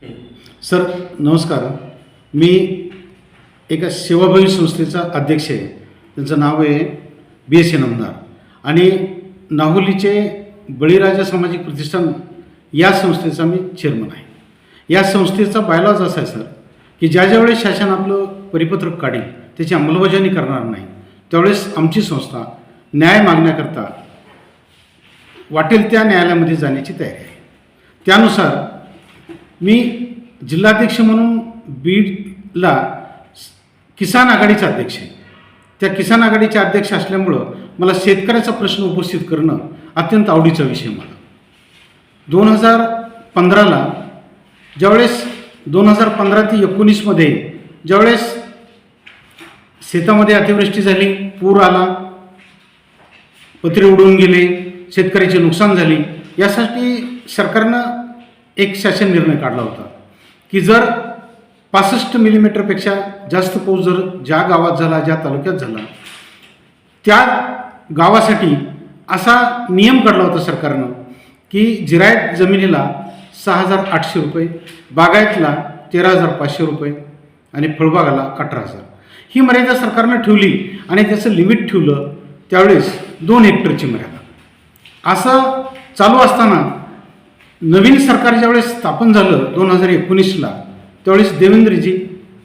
Sir नमस्कार. मी एका सेवाभावी संस्थेचा अध्यक्ष आहे. त्यांचं नाव आहे BS इनामदार आणि नाहुलीचे बळीराजा सामाजिक प्रतिष्ठान या संस्थेचा मी चेअरमन आहे. या संस्थेचा बायलॉज असा आहे सर की ज्यावेळेस शासन आपलं परिपत्रक काढेल त्याची अंमलबजावणी करणार नाही त्यावेळेस आमची संस्था न्याय मागण्याकरता वाटेल त्या न्यायालयामध्ये जाण्याची तयारी आहे. त्यानुसार मी जिल्हाध्यक्ष म्हणून बीडला किसान आघाडीचा अध्यक्ष आहे. त्या किसान आघाडीचे अध्यक्ष असल्यामुळं मला शेतकऱ्याचा प्रश्न उपस्थित करणं अत्यंत आवडीचा विषय. मला 2015ला ज्यावेळेस 2015 ते 19मध्ये ज्यावेळेस शेतामध्ये अतिवृष्टी झाली, पूर आला, पत्रे उडून गेले, शेतकऱ्याचे नुकसान झाले, यासाठी सरकारनं एक शासन निर्णय काढला होता की जर 65 मिलीमीटरपेक्षा जास्त पाऊस जर ज्या गावात झाला, ज्या तालुक्यात झाला, त्या गावासाठी असा नियम काढला होता सरकारनं की जिरायत जमिनीला 6,800 रुपये, बागायतला 13,500 रुपये आणि फळबागाला 18,000 ही मर्यादा सरकारनं ठेवली आणि त्याचं लिमिट ठेवलं त्यावेळेस 2 हेक्टरची मर्यादा. असं चालू असताना नवीन सरकार ज्यावेळेस स्थापन झालं 2019ला त्यावेळेस देवेंद्रजी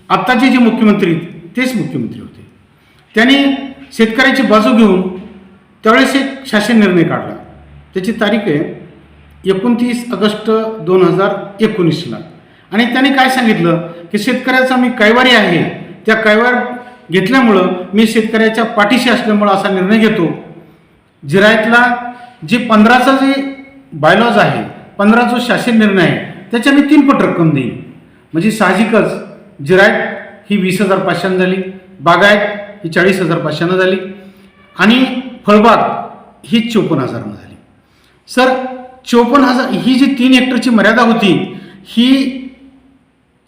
आत्ताचे जे मुख्यमंत्री तेच मुख्यमंत्री होते. त्यांनी शेतकऱ्याची बाजू घेऊन त्यावेळेस एक शासन निर्णय काढला. त्याची तारीख आहे 29 ऑगस्ट 2019ला आणि त्यांनी काय सांगितलं की शेतकऱ्याचा मी कैवारी आहे, त्या कैवार घेतल्यामुळं मी शेतकऱ्याच्या पाठीशी असल्यामुळं असा निर्णय घेतो. जिरायतला जे 15चा जे बायलॉज आहे, 15 जो शासन निर्णय आहे त्याच्या मी 3 पट रक्कम देईन. म्हणजे साहजिकच जिरायत ही 20,500 झाली, बागायत ही 40,500 झाली आणि फळबाग ही 54,000 झाली. सर 54,000 ही जी 3 हेक्टरची मर्यादा होती ही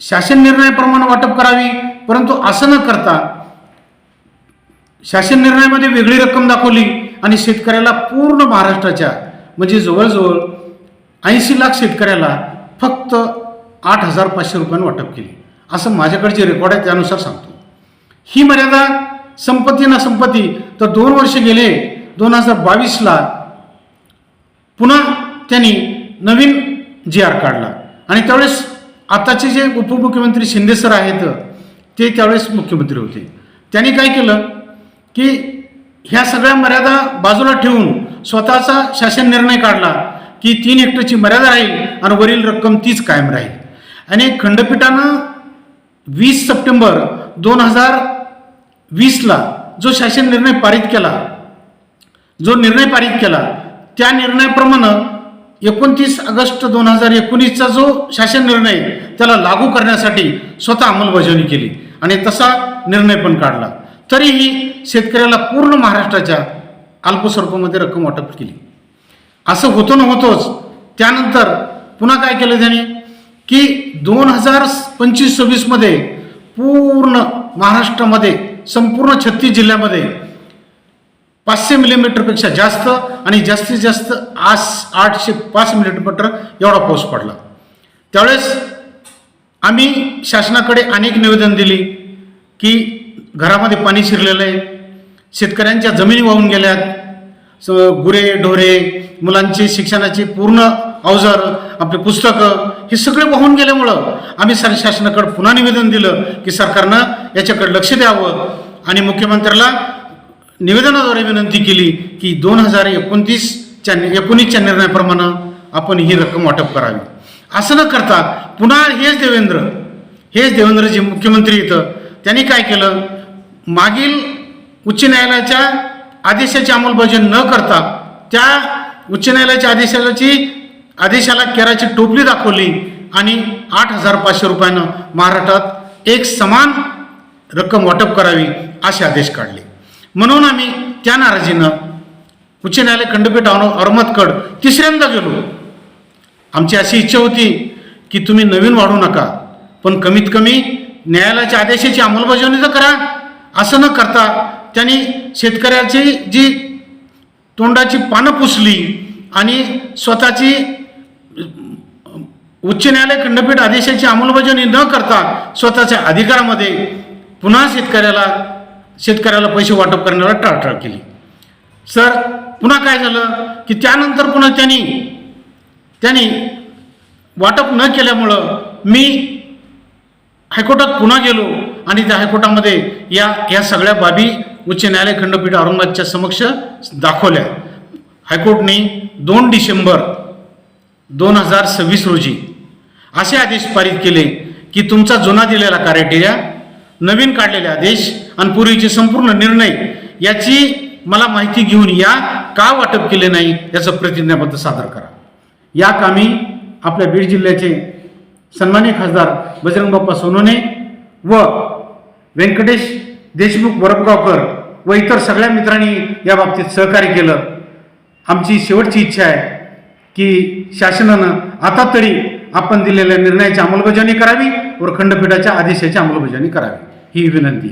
शासन निर्णयाप्रमाणे वाटप करावी, परंतु असं न करता शासन निर्णयामध्ये वेगळी रक्कम दाखवली आणि शेतकऱ्याला पूर्ण महाराष्ट्राच्या म्हणजे जवळजवळ 80 लाख शेतकऱ्याला फक्त 8,500 रुपयांनी वाटप केली. असं माझ्याकडे जे रेकॉर्ड आहे त्यानुसार सांगतो. ही मर्यादा संपत्ती ना संपत्ती तर 2 वर्ष गेले. 2022ला पुन्हा त्यांनी नवीन GR काढला आणि त्यावेळेस आताचे जे उपमुख्यमंत्री शिंदे सर आहेत ते त्यावेळेस मुख्यमंत्री होते. त्यांनी काय केलं की ह्या सगळ्या मर्यादा बाजूला ठेवून स्वतःचा शासन निर्णय काढला की 3 हेक्टरची मर्यादा राहील आणि वरील रक्कम तीच कायम राहील. आणि खंडपीठानं 20 सप्टेंबर 2020ला जो शासन निर्णय पारित केला, त्या निर्णयाप्रमाणे 29 ऑगस्ट 2019चा जो शासन निर्णय त्याला लागू करण्यासाठी स्वतः अंमलबजावणी केली आणि तसा निर्णय पण काढला. तरीही शेतकऱ्याला पूर्ण महाराष्ट्राच्या अल्पस्वरूपामध्ये रक्कम वाटप केली. असं होतं न होतोच त्यानंतर पुन्हा काय केलं त्यांनी की 2025-26मध्ये पूर्ण महाराष्ट्रामध्ये संपूर्ण 36 जिल्ह्यामध्ये 500 मिलीमीटरपेक्षा जास्त आणि जास्तीत जास्त 805 मिलीमीटर एवढा पाऊस पडला. त्यावेळेस आम्ही शासनाकडे अनेक निवेदन दिली की घरामध्ये पाणी शिरलेलं आहे, शेतकऱ्यांच्या जमिनी वाहून गेल्यात, गुरे ढोरे, मुलांची शिक्षणाची पूर्ण अवजार, आपले पुस्तकं हे सगळे वाहून गेल्यामुळं आम्ही शासनाकडे पुन्हा निवेदन दिलं की सरकारनं याच्याकडे लक्ष द्यावं आणि मुख्यमंत्र्याला निवेदनाद्वारे विनंती केली की 2019च्या निर्णयाप्रमाणे आपण ही रक्कम वाटप करावी. असं न करता पुन्हा हेच देवेंद्र जे मुख्यमंत्री येतं त्यांनी काय केलं, मागील उच्च न्यायालयाच्या आदेशाची अंमलबजावणी न करता त्या उच्च न्यायालयाच्या आदेशाला केराची टोपली दाखवली आणि 8,500 रुपयानं महाराष्ट्रात एक समान रक्कम वाटप करावी असे आदेश काढले. म्हणून आम्ही त्या नाराजीनं उच्च न्यायालय खंडपीठ औरंगाबादकडे 3ऱ्यांदा गेलो. आमची अशी इच्छा होती की तुम्ही नवीन वाढू नका, पण कमीत कमी न्यायालयाच्या आदेशाची अंमलबजावणी तर करा. असं न करता त्यांनी शेतकऱ्याची जी तोंडाची पानं पुसली आणि स्वतःची उच्च न्यायालय खंडपीठ आदेशाची अंमलबजावणी न करता स्वतःच्या अधिकारामध्ये पुन्हा शेतकऱ्याला पैसे वाटप करण्याला टाळाटाळ केली. सर पुन्हा काय झालं की त्यानंतर पुन्हा त्यांनी वाटप न केल्यामुळं मी हायकोर्टात पुन्हा गेलो आणि त्या हायकोर्टामध्ये या सगळ्या बाबी उच्च न्यायालय खंडपीठ औरंगाबादच्या समक्ष दाखवल्या. हायकोर्टने 2 डिसेंबर 2026 रोजी असे आदेश पारित केले की तुमचा जुना दिलेला क्रायटेरिया, नवीन काढलेले आदेश आणि पूर्वीचे संपूर्ण निर्णय याची मला माहिती घेऊन का वाटप केले नाही याचं प्रतिज्ञापत्र सादर करा. या कामी आपल्या बीड जिल्ह्याचे सन्माननीय खासदार बजरंग बाप्पा सोनवणे व व्यंकटेश देशमुख वरपगावकर व इतर सगळ्या मित्रांनी या बाबतीत सहकार्य केलं. आमची शेवटची इच्छा आहे की शासनानं आता तरी आपण दिलेल्या निर्णयाची अंमलबजावणी करावी व खंडपीठाच्या आदेशाची अंमलबजावणी करावी ही विनंती.